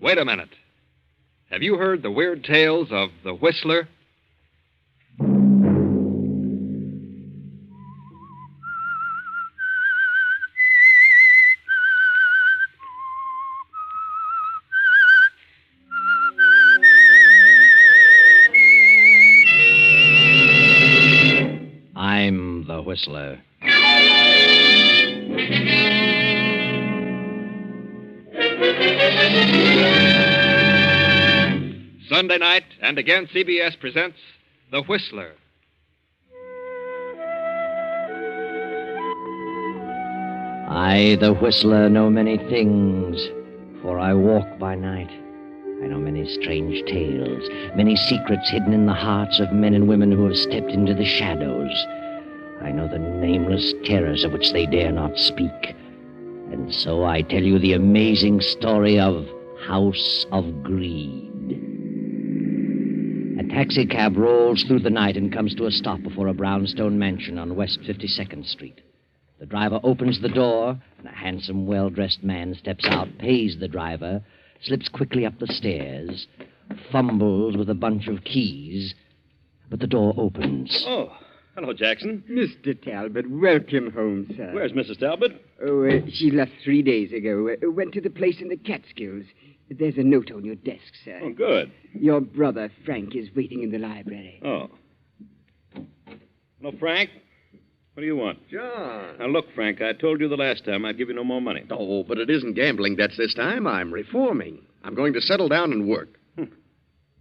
Wait a minute. Have you heard the weird tales of the Whistler? I'm the Whistler. Sunday night, and again CBS presents The Whistler. I, the Whistler, know many things, for I walk by night. I know many strange tales, many secrets hidden in the hearts of men and women who have stepped into the shadows. I know the nameless terrors of which they dare not speak. And so I tell you the amazing story of House of Greed. A taxicab rolls through the night and comes to a stop before a brownstone mansion on West 52nd Street. The driver opens the door, and a handsome, well-dressed man steps out, pays the driver, slips quickly up the stairs, fumbles with a bunch of keys, but the door opens. Oh, hello, Jackson. Mr. Talbot, welcome home, sir. Where's Mrs. Talbot? Oh, she left 3 days ago. Went to the place in the Catskills. There's a note on your desk, sir. Oh, good. Your brother, Frank, is waiting in the library. Oh. Hello, Frank. What do you want? John. Now, look, Frank, I told you the last time I'd give you no more money. Oh, but it isn't gambling debts this time. I'm reforming. I'm going to settle down and work.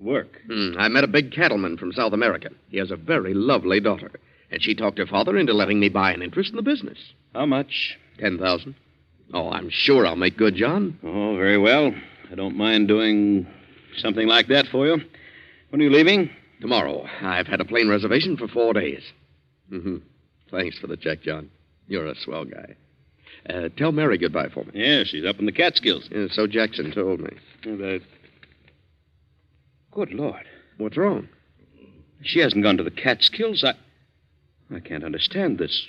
Work? I met a big cattleman from South America. He has a very lovely daughter. And she talked her father into letting me buy an interest in the business. How much? 10,000. Oh, I'm sure I'll make good, John. Oh, very well. I don't mind doing something like that for you. When are you leaving? Tomorrow. I've had a plane reservation for 4 days. Mm-hmm. Thanks for the check, John. You're a swell guy. Tell Mary goodbye for me. Yeah, she's up in the Catskills. Yeah, so Jackson told me. Good Lord. What's wrong? She hasn't gone to the Catskills. I can't understand this.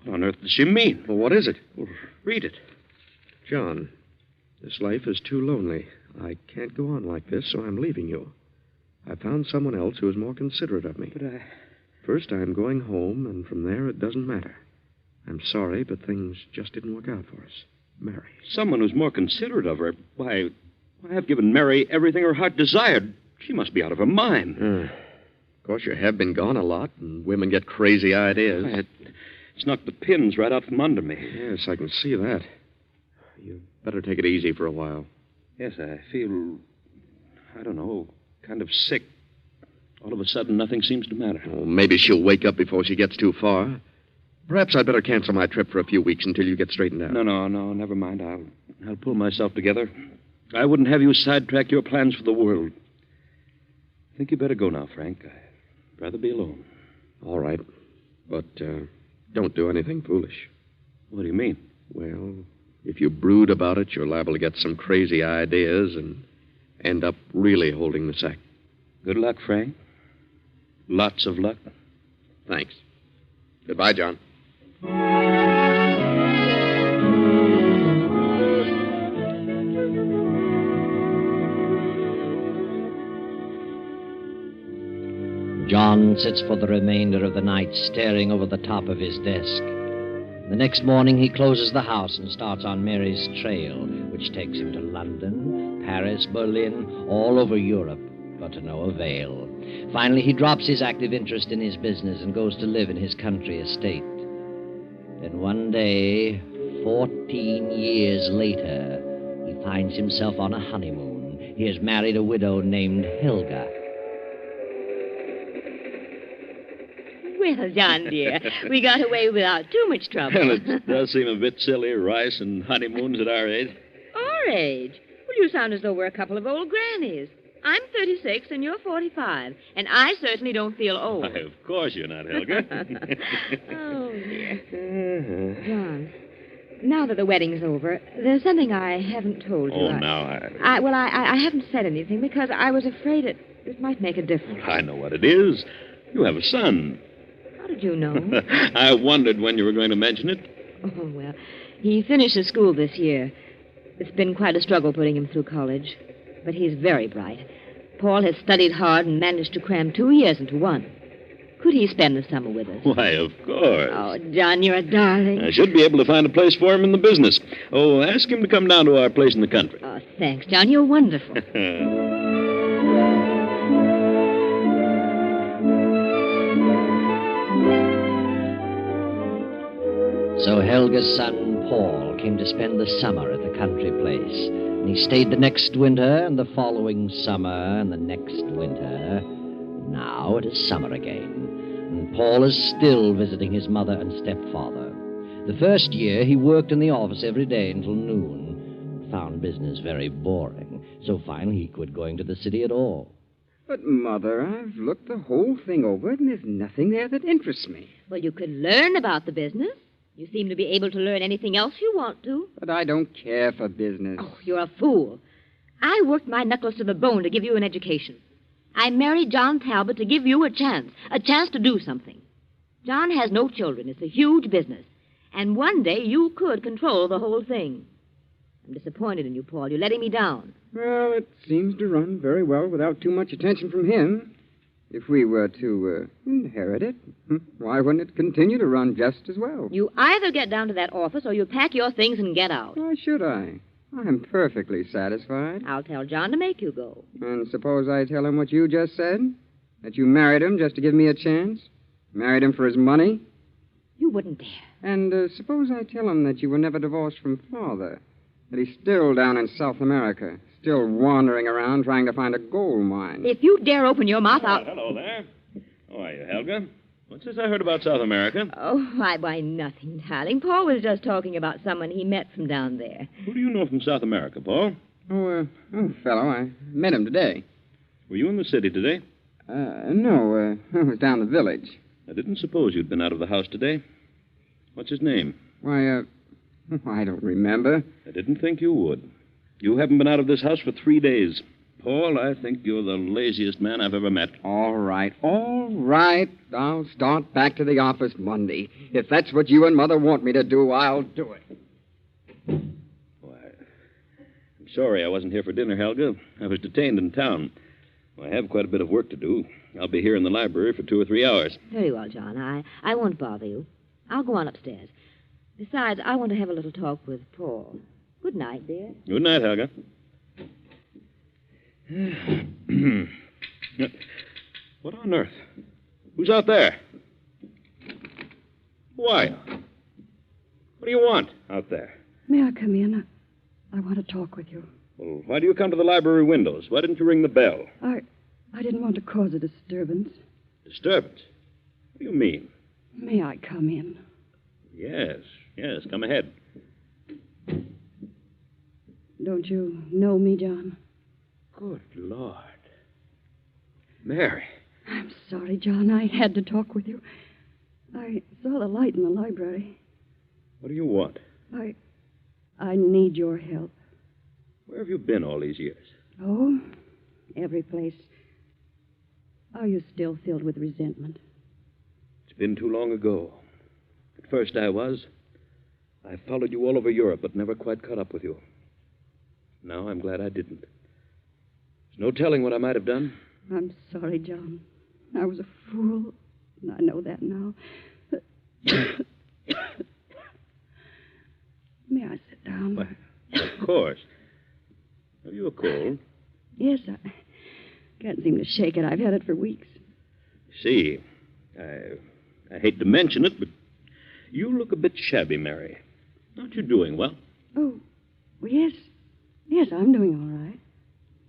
What on earth does she mean? Well, what is it? Well, read it. John, this life is too lonely. I can't go on like this, so I'm leaving you. I found someone else who is more considerate of me. But First, I'm going home, and from there, it doesn't matter. I'm sorry, but things just didn't work out for us. Mary. Someone who's more considerate of her. Why, I've given Mary everything her heart desired. She must be out of her mind. Of course, you have been gone a lot, and women get crazy ideas. It's knocked the pins right out from under me. Yes, I can see that. You better take it easy for a while. Yes, I feel, I don't know, kind of sick. All of a sudden, nothing seems to matter. Well, maybe she'll wake up before she gets too far. Perhaps I'd better cancel my trip for a few weeks until you get straightened out. No, never mind. I'll pull myself together. I wouldn't have you sidetrack your plans for the world. I think you better go now, Frank. I'd rather be alone. All right. But don't do anything foolish. What do you mean? Well, if you brood about it, you're liable to get some crazy ideas and end up really holding the sack. Good luck, Frank. Lots of luck. Thanks. Goodbye, John. John sits for the remainder of the night staring over the top of his desk. The next morning, he closes the house and starts on Mary's trail, which takes him to London, Paris, Berlin, all over Europe, but to no avail. Finally, he drops his active interest in his business and goes to live in his country estate. Then one day, 14 years later, he finds himself on a honeymoon. He has married a widow named Helga. Well, John, dear, we got away without too much trouble. Well, it does seem a bit silly, rice and honeymoons at our age. Our age? Well, you sound as though we're a couple of old grannies. I'm 36 and you're 45, and I certainly don't feel old. Why, of course you're not, Helga. Oh, dear. John, now that the wedding's over, there's something I haven't told you. Oh, now I haven't said anything because I was afraid it might make a difference. I know what it is. You have a son. How did you know? I wondered when you were going to mention it. Oh, well, he finishes school this year. It's been quite a struggle putting him through college. but he's very bright. Paul has studied hard and managed to cram 2 years into one. Could he spend the summer with us? Why, of course. Oh, John, you're a darling. I should be able to find a place for him in the business. Oh, ask him to come down to our place in the country. Oh, thanks, John. You're wonderful. So Helga's son, Paul, came to spend the summer at the country place. And he stayed the next winter, and the following summer, and the next winter. Now it is summer again, and Paul is still visiting his mother and stepfather. The first year, he worked in the office every day until noon, and found business very boring. So finally, he quit going to the city at all. But, Mother, I've looked the whole thing over, and there's nothing there that interests me. Well, you could learn about the business. You seem to be able to learn anything else you want to. But I don't care for business. Oh, you're a fool. I worked my knuckles to the bone to give you an education. I married John Talbot to give you a chance to do something. John has no children. It's a huge business. And one day you could control the whole thing. I'm disappointed in you, Paul. You're letting me down. Well, it seems to run very well without too much attention from him. If we were to inherit it, why wouldn't it continue to run just as well? You either get down to that office or you pack your things and get out. Why should I? I'm perfectly satisfied. I'll tell John to make you go. And suppose I tell him what you just said? That you married him just to give me a chance? Married him for his money? You wouldn't dare. And suppose I tell him that you were never divorced from Father? That he's still down in South America, still wandering around trying to find a gold mine? If you dare open your mouth, I'll... Hello there. How are you, Helga? What's this I heard about South America? Oh, why, nothing, darling. Paul was just talking about someone he met from down there. Who do you know from South America, Paul? Fellow, I met him today. Were you in the city today? No, I was down the village. I didn't suppose you'd been out of the house today. What's his name? Why, I don't remember. I didn't think you would. You haven't been out of this house for 3 days. Paul, I think you're the laziest man I've ever met. All right. I'll start back to the office Monday. If that's what you and Mother want me to do, I'll do it. Why, I'm sorry I wasn't here for dinner, Helga. I was detained in town. I have quite a bit of work to do. I'll be here in the library for 2 or 3 hours. Very well, John. I won't bother you. I'll go on upstairs. Besides, I want to have a little talk with Paul. Good night, dear. Good night, Helga. What on earth? Who's out there? Who are you? What do you want out there? May I come in? I want to talk with you. Well, why do you come to the library windows? Why didn't you ring the bell? I didn't want to cause a disturbance. Disturbance? What do you mean? May I come in? Yes, come ahead. Don't you know me, John? Good Lord. Mary. I'm sorry, John. I had to talk with you. I saw the light in the library. What do you want? I need your help. Where have you been all these years? Oh, every place. Are you still filled with resentment? It's been too long ago. At first I was. I followed you all over Europe, but never quite caught up with you. Now I'm glad I didn't. There's no telling what I might have done. I'm sorry, John. I was a fool. I know that now. May I sit down? Why, of course. Have you a cold? Yes, I can't seem to shake it. I've had it for weeks. See, I hate to mention it, but you look a bit shabby, Mary. Aren't you doing well? Oh, well, yes. Yes, I'm doing all right.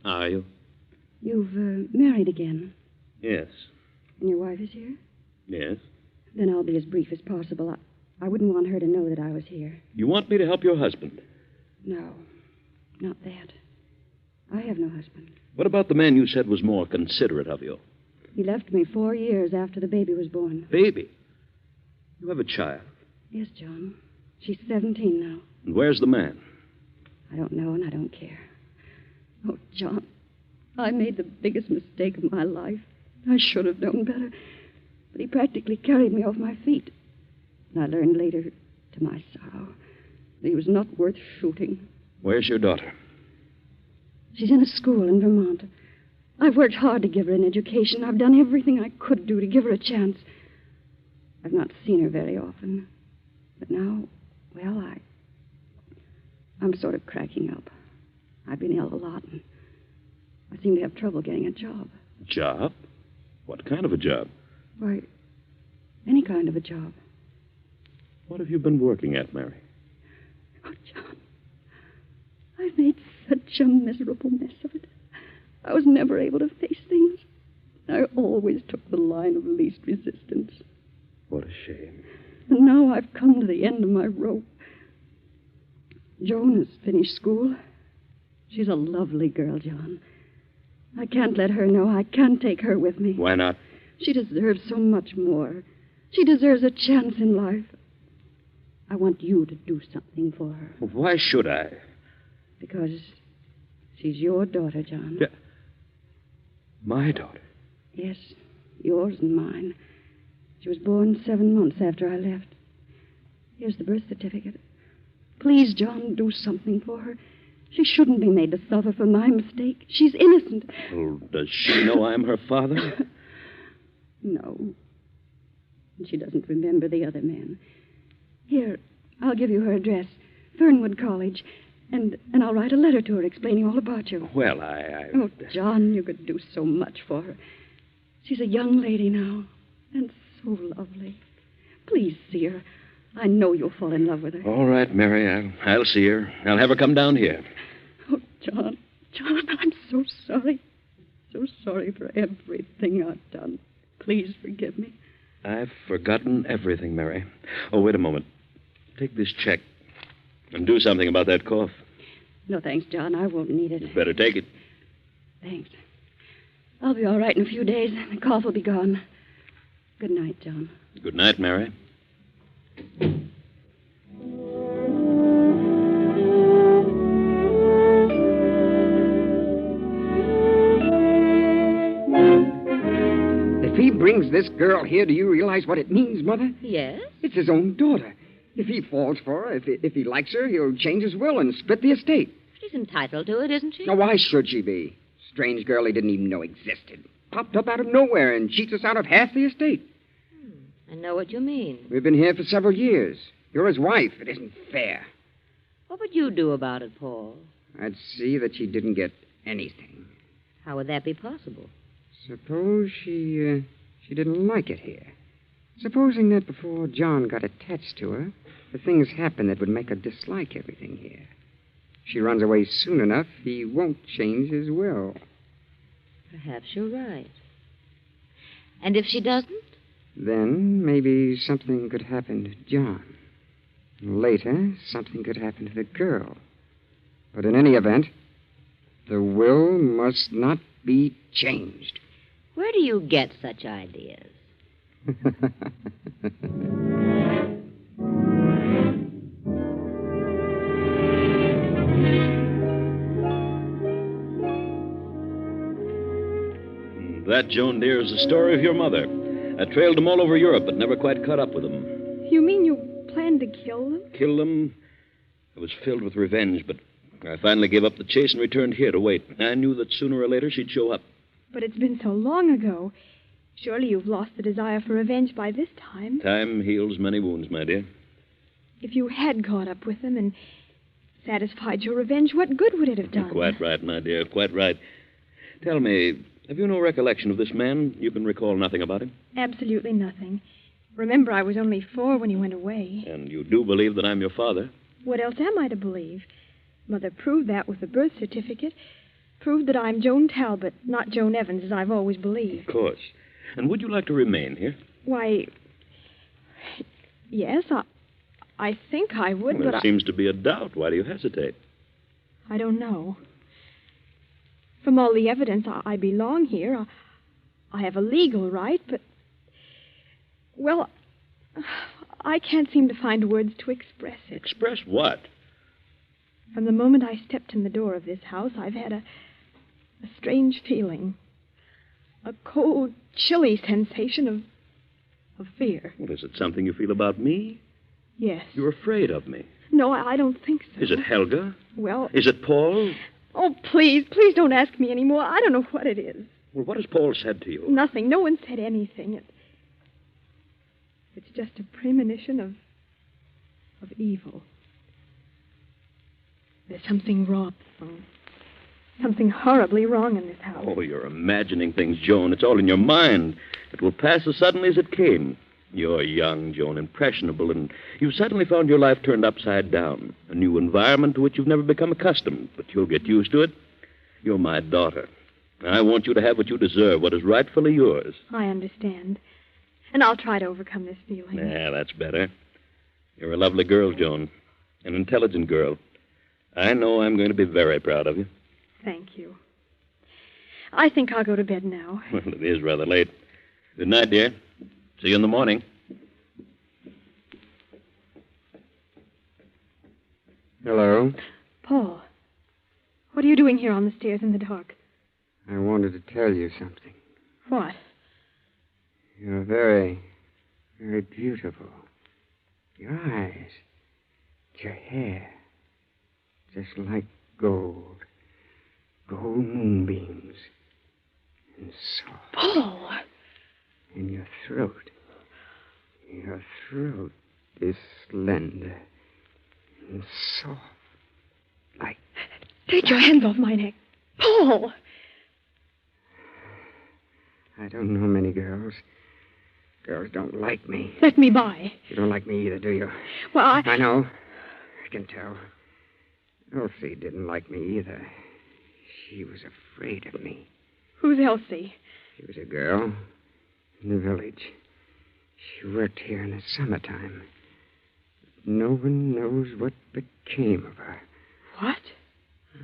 Are you? You've married again. Yes. And your wife is here? Yes. Then I'll be as brief as possible. I wouldn't want her to know that I was here. You want me to help your husband? No, not that. I have no husband. What about the man you said was more considerate of you? He left me 4 years after the baby was born. Baby? You have a child? Yes, John. She's 17 now. And where's the man? I don't know, and I don't care. Oh, John, I made the biggest mistake of my life. I should have known better. But he practically carried me off my feet. And I learned later, to my sorrow, that he was not worth shooting. Where's your daughter? She's in a school in Vermont. I've worked hard to give her an education. I've done everything I could do to give her a chance. I've not seen her very often. But now, well, I'm sort of cracking up. I've been ill a lot, and I seem to have trouble getting a job. Job? What kind of a job? Why, any kind of a job. What have you been working at, Mary? Oh, John, I've made such a miserable mess of it. I was never able to face things. I always took the line of least resistance. What a shame. And now I've come to the end of my rope. Joan has finished school. She's a lovely girl, John. I can't let her know. I can't take her with me. Why not? She deserves so much more. She deserves a chance in life. I want you to do something for her. Why should I? Because she's your daughter, John. Yeah. My daughter? Yes, yours and mine. She was born 7 months after I left. Here's the birth certificate. Please, John, do something for her. She shouldn't be made to suffer for my mistake. She's innocent. Well, does she know I'm her father? No. And she doesn't remember the other men. Here, I'll give you her address. Fernwood College. And I'll write a letter to her explaining all about you. Well, Oh, John, you could do so much for her. She's a young lady now. And so lovely. Please see her. I know you'll fall in love with her. All right, Mary. I'll see her. I'll have her come down here. Oh, John, I'm so sorry. So sorry for everything I've done. Please forgive me. I've forgotten everything, Mary. Oh, wait a moment. Take this check and do something about that cough. No, thanks, John. I won't need it. You'd better take it. Thanks. I'll be all right in a few days. The cough will be gone. Good night, John. Good night, Mary. If he brings this girl here, do you realize what it means, Mother? Yes? It's his own daughter. If he falls for her, if he likes her, he'll change his will and split the estate. She's entitled to it, isn't she? Now, why should she be? Strange girl he didn't even know existed. Popped up out of nowhere and cheats us out of half the estate. I know what you mean. We've been here for several years. You're his wife. It isn't fair. What would you do about it, Paul? I'd see that she didn't get anything. How would that be possible? Suppose she didn't like it here. Supposing that before John got attached to her, the things happened that would make her dislike everything here. If she runs away soon enough, he won't change his will. Perhaps you're right. And if she doesn't? Then maybe something could happen to John. Later, something could happen to the girl. But in any event, the will must not be changed. Where do you get such ideas? That, Joan dear, is the story of your mother. I trailed them all over Europe, but never quite caught up with them. You mean you planned to kill them? Kill them? I was filled with revenge, but I finally gave up the chase and returned here to wait. I knew that sooner or later she'd show up. But it's been so long ago. Surely you've lost the desire for revenge by this time. Time heals many wounds, my dear. If you had caught up with them and satisfied your revenge, what good would it have done? Quite right, my dear, quite right. Tell me, have you no recollection of this man? You can recall nothing about him? Absolutely nothing. Remember, I was only 4 when he went away. And you do believe that I'm your father? What else am I to believe? Mother proved that with the birth certificate. Proved that I'm Joan Talbot, not Joan Evans, as I've always believed. Of course. And would you like to remain here? Why, yes, I think I would, Well, but there seems to be a doubt. Why do you hesitate? I don't know. From all the evidence, I belong here. I have a legal right, but... Well, I can't seem to find words to express it. Express what? From the moment I stepped in the door of this house, I've had a strange feeling. A cold, chilly sensation of fear. Well, is it something you feel about me? Yes. You're afraid of me. No, I don't think so. Is it Helga? Well... Is it Paul? Oh, please don't ask me anymore. I don't know what it is. Well, what has Paul said to you? Nothing. No one said anything. It's just a premonition of evil. There's something wrong. Something horribly wrong in this house. Oh, you're imagining things, Joan. It's all in your mind. It will pass as suddenly as it came. You're young, Joan, impressionable, and you've suddenly found your life turned upside down. A new environment to which you've never become accustomed, but you'll get used to it. You're my daughter. I want you to have what you deserve, what is rightfully yours. I understand. And I'll try to overcome this feeling. Yeah, that's better. You're a lovely girl, Joan. An intelligent girl. I know I'm going to be very proud of you. Thank you. I think I'll go to bed now. Well, it is rather late. Good night, dear. See you in the morning. Hello. Paul, what are you doing here on the stairs in the dark? I wanted to tell you something. What? You're very, very beautiful. Your eyes, your hair, just like gold. Gold moonbeams. And soft. Paul! And your throat. Your throat is slender and soft. Like... Take your hands off my neck. Paul! I don't know many girls. Girls don't like me. Let me by. You don't like me either, do you? Well, I know. I can tell. Elsie didn't like me either. She was afraid of me. Who's Elsie? She was a girl in the village. She worked here in the summertime. No one knows what became of her. What?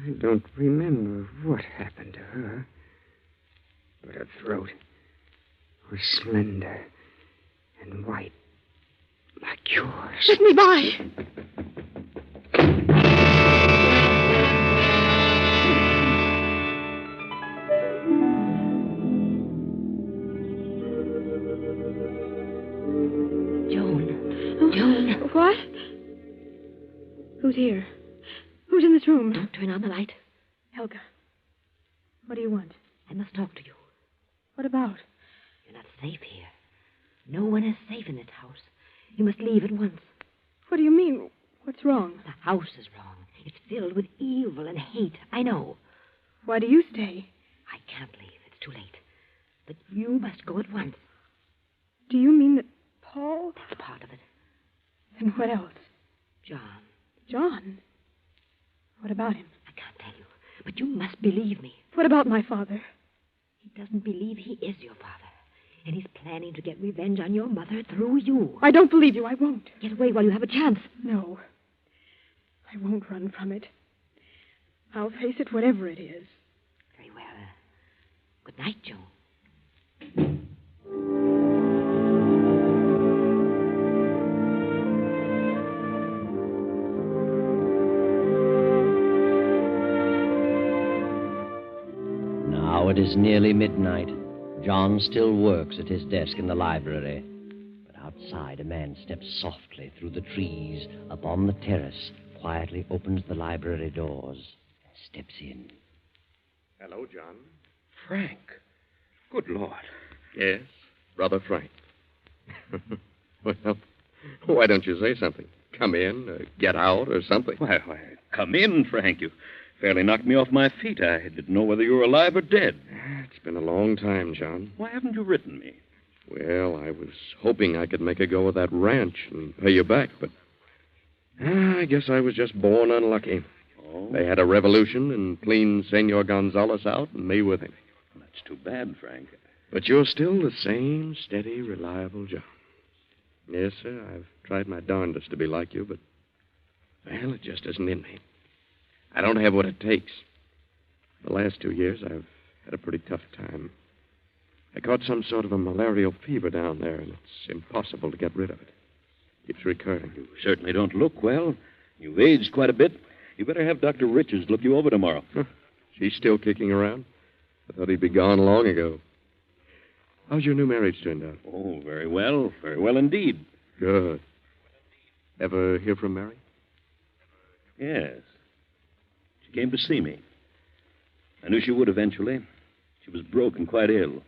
I don't remember what happened to her. But her throat was slender and white, like yours. Let me by. Joan. What? Who's here? Who's in this room? Don't turn on the light. Helga. What do you want? I must talk to you. What about? You're not safe here. No one is safe in this house. You must leave at once. What do you mean? What's wrong? The house is wrong. It's filled with evil and hate. I know. Why do you stay? I can't leave. It's too late. But you must go at once. Do you mean that Paul? That's part of it. And what else? John. John? What about him? I can't tell you. But you must believe me. What about my father? He doesn't believe he is your father. And he's planning to get revenge on your mother through you. I don't believe you. I won't. Get away while you have a chance. No. I won't run from it. I'll face it whatever it is. Very well. Good night, Joan. Now it is nearly midnight. John still works at his desk in the library. But outside, a man steps softly through the trees upon the terrace, quietly opens the library doors, and steps in. Hello, John. Frank. Good Lord. Yes, Brother Frank. Well, why don't you say something? Come in, or get out, or something. Why, come in, Frank. You fairly knocked me off my feet. I didn't know whether you were alive or dead. It's been a long time, John. Why haven't you written me? Well, I was hoping I could make a go of that ranch and pay you back, but I guess I was just born unlucky. Oh? They had a revolution and cleaned Senor Gonzalez out and me with him. That's too bad, Frank. But you're still the same steady, reliable John. Yes, sir, I've tried my darndest to be like you, but, well, it just isn't in me. I don't have what it takes. The last 2 years, I've had a pretty tough time. I caught some sort of a malarial fever down there, and it's impossible to get rid of it. Keeps recurring. You certainly don't look well. You've aged quite a bit. You better have Dr. Richards look you over tomorrow. Huh. She's still kicking around? I thought he'd be gone long ago. How's your new marriage turned out? Oh, very well. Very well indeed. Good. Ever hear from Mary? Yes. She came to see me. I knew she would eventually. She was broke and quite ill.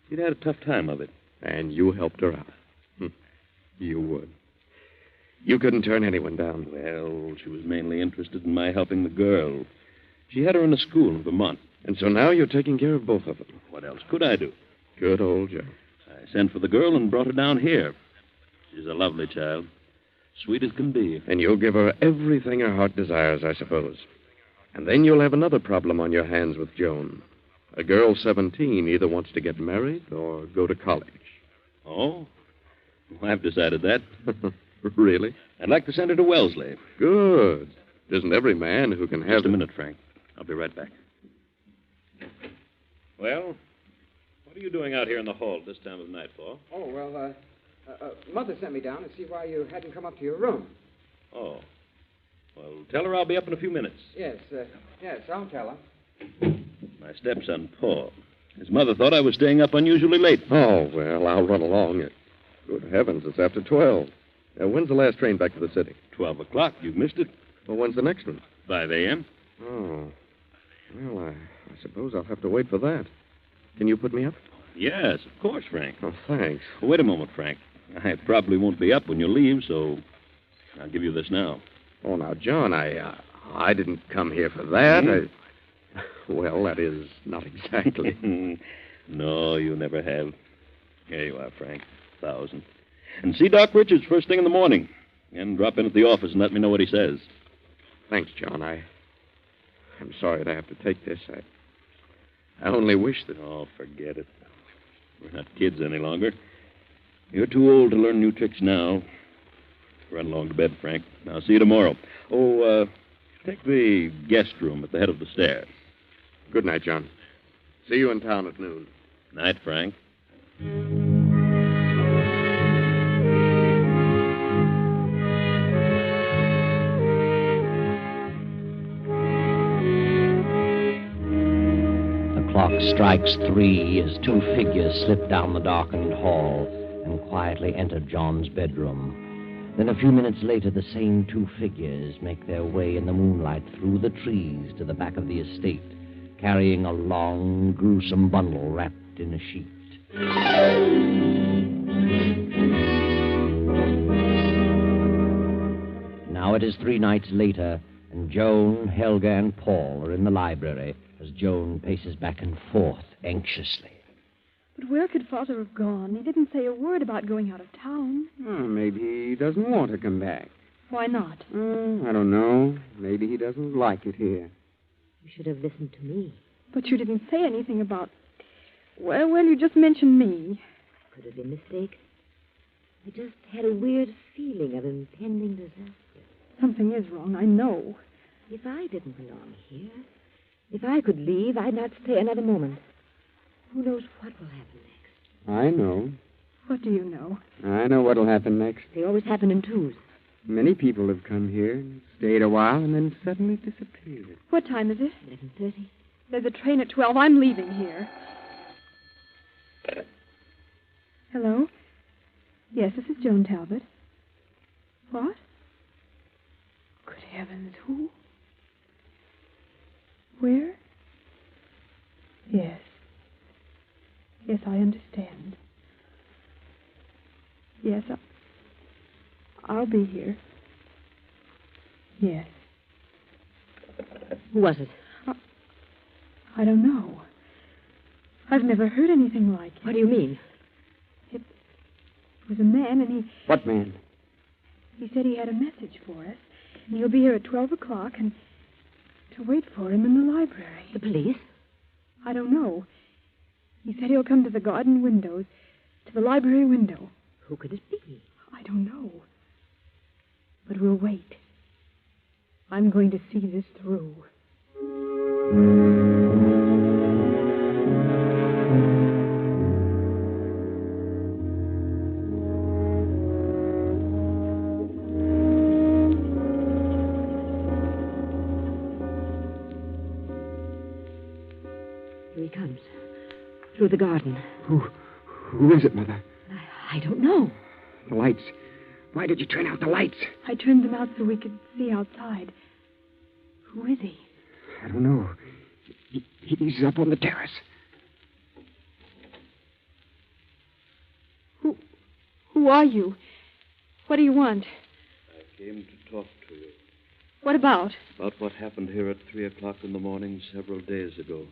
She'd had a tough time of it. And you helped her out. You would. You couldn't turn anyone down. Well, she was mainly interested in my helping the girl. She had her in a school in Vermont. And so now you're taking care of both of them. What else could I do? Good old Joe. I sent for the girl and brought her down here. She's a lovely child. Sweet as can be. And you'll give her everything her heart desires, I suppose. And then you'll have another problem on your hands with Joan. A girl 17 either wants to get married or go to college. Oh? Well, I've decided that. Really? I'd like to send her to Wellesley. Good. It isn't every man who can have... Just a minute, Frank. I'll be right back. Well, what are you doing out here in the hall at this time of night for? Oh, well, Mother sent me down to see why you hadn't come up to your room. Oh. Well, tell her I'll be up in a few minutes. Yes, I'll tell her. My stepson, Paul. His mother thought I was staying up unusually late. Oh, well, I'll run along. Good heavens, it's after 12. When's the last train back to the city? 12 o'clock. You've missed it. Well, when's the next one? 5 a.m. Oh. Well, I suppose I'll have to wait for that. Can you put me up? Yes, of course, Frank. Oh, thanks. Well, wait a moment, Frank. I probably won't be up when you leave, so I'll give you this now. Oh, now, John, I didn't come here for that. Well, that is not exactly. No, you never have. Here you are, Frank. 1,000. And see Doc Richards first thing in the morning. And drop in at the office and let me know what he says. Thanks, John. I'm sorry to have to take this. I only wish that... Oh, forget it. We're not kids any longer. You're too old to learn new tricks now. Run along to bed, Frank. I'll see you tomorrow. Oh, take the guest room at the head of the stairs. Good night, John. See you in town at noon. Night, Frank. The clock strikes 3 as 2 figures slip down the darkened hall and quietly enter John's bedroom. Then a few minutes later, the same 2 figures make their way in the moonlight through the trees to the back of the estate, carrying a long, gruesome bundle wrapped in a sheet. Now it is 3 nights later, and Joan, Helga, and Paul are in the library as Joan paces back and forth anxiously. But where could Father have gone? He didn't say a word about going out of town. Oh, maybe he doesn't want to come back. Why not? I don't know. Maybe he doesn't like it here. You should have listened to me. But you didn't say anything about... Well, you just mentioned me. Could have been a mistake. I just had a weird feeling of impending disaster. Something is wrong, I know. If I didn't belong here, if I could leave, I'd not stay another moment. Who knows what will happen next? I know. What do you know? I know what'll happen next. They always happen in twos. Many people have come here and stayed a while and then suddenly disappeared. What time is it? 11:30. There's a train at 12. I'm leaving here. Hello? Yes, this is Joan Talbot. What? Good heavens, who? Where? Yes. Yes, I understand. Yes, I'll be here. Yes. Who was it? I don't know. I've never heard anything like it. What do you mean? It was a man, and he... What man? He said he had a message for us, and he'll be here at 12 o'clock, and to wait for him in the library. The police? I don't know. He said he'll come to the garden windows, to the library window. Who could it be? I don't know. But we'll wait. I'm going to see this through. Here he comes. Through the garden. Who is it, Mother? I don't know. The lights. Why did you turn out the lights? I turned them out so we could see outside. Who is he? I don't know. He's up on the terrace. Who are you? What do you want? I came to talk to you. What about? About what happened here at 3 o'clock in the morning several days ago.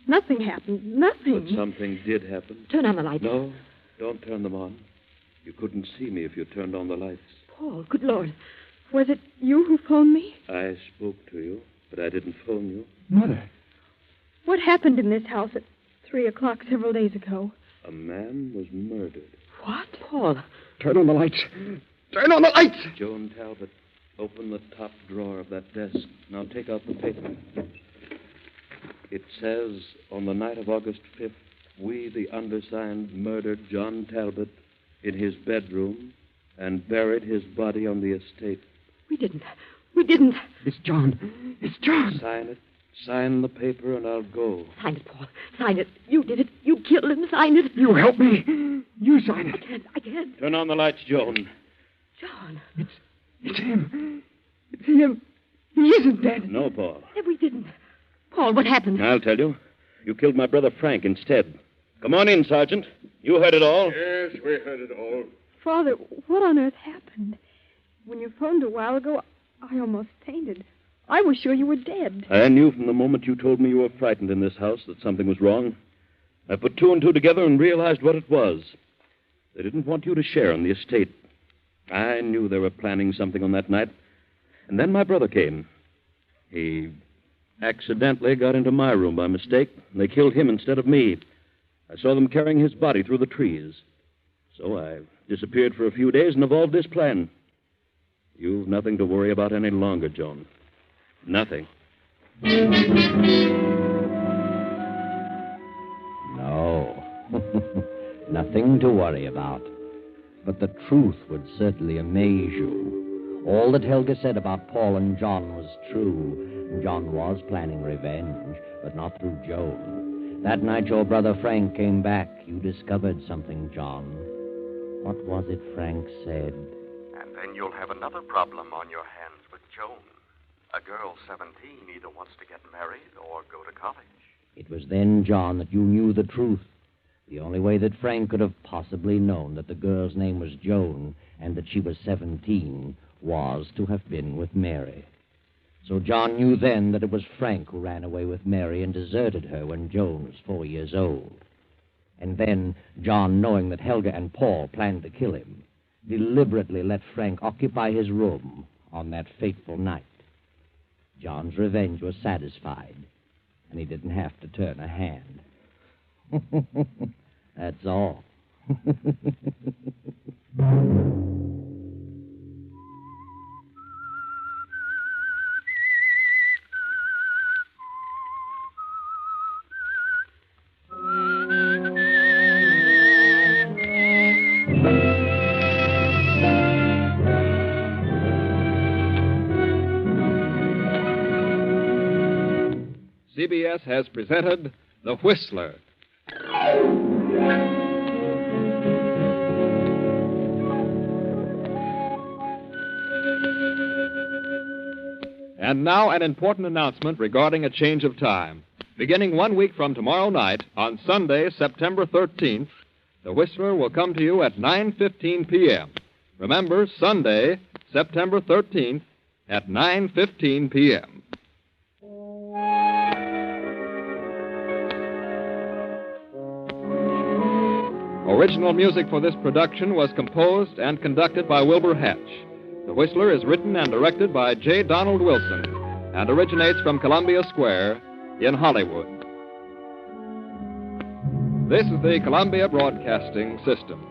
Nothing happened. Nothing. But something did happen. Turn on the lights. No, don't turn them on. You couldn't see me if you turned on the lights. Paul, good Lord. Was it you who phoned me? I spoke to you, but I didn't phone you. Mother. What happened in this house at 3 o'clock several days ago? A man was murdered. What? Paul. Turn on the lights. Turn on the lights! Joan Talbot, open the top drawer of that desk. Now take out the paper. It says, on the night of August 5th, we, the undersigned, murdered John Talbot in his bedroom and buried his body on the estate. We didn't. We didn't. It's John. It's John. Sign it. Sign the paper and I'll go. Sign it, Paul. Sign it. You did it. You killed him. Sign it. You help me. You sign it. I can't. Turn on the lights, Joan. John. It's him. It's him. He isn't dead. No, Paul. We didn't. Paul, what happened? I'll tell you. You killed my brother Frank instead. Come on in, Sergeant. You heard it all. Yes, we heard it all. Father, what on earth happened? When you phoned a while ago, I almost fainted. I was sure you were dead. I knew from the moment you told me you were frightened in this house that something was wrong. I put two and two together and realized what it was. They didn't want you to share in the estate. I knew they were planning something on that night. And then my brother came. He accidentally got into my room by mistake, and they killed him instead of me. I saw them carrying his body through the trees. So I disappeared for a few days and evolved this plan. You've nothing to worry about any longer, Joan. Nothing. No. Nothing to worry about. But the truth would certainly amaze you. All that Helga said about Paul and John was true. John was planning revenge, but not through Joan. That night your brother Frank came back. You discovered something, John. What was it Frank said? And then you'll have another problem on your hands with Joan. A girl 17 either wants to get married or go to college. It was then, John, that you knew the truth. The only way that Frank could have possibly known that the girl's name was Joan and that she was 17 was to have been with Mary. So John knew then that it was Frank who ran away with Mary and deserted her when Joan was 4 years old. And then John, knowing that Helga and Paul planned to kill him, deliberately let Frank occupy his room on that fateful night. John's revenge was satisfied, and he didn't have to turn a hand. That's all. CBS has presented The Whistler. And now an important announcement regarding a change of time. Beginning 1 week from tomorrow night, on Sunday, September 13th, The Whistler will come to you at 9:15 p.m. Remember, Sunday, September 13th, at 9:15 p.m. Original music for this production was composed and conducted by Wilbur Hatch. The Whistler is written and directed by J. Donald Wilson and originates from Columbia Square in Hollywood. This is the Columbia Broadcasting System.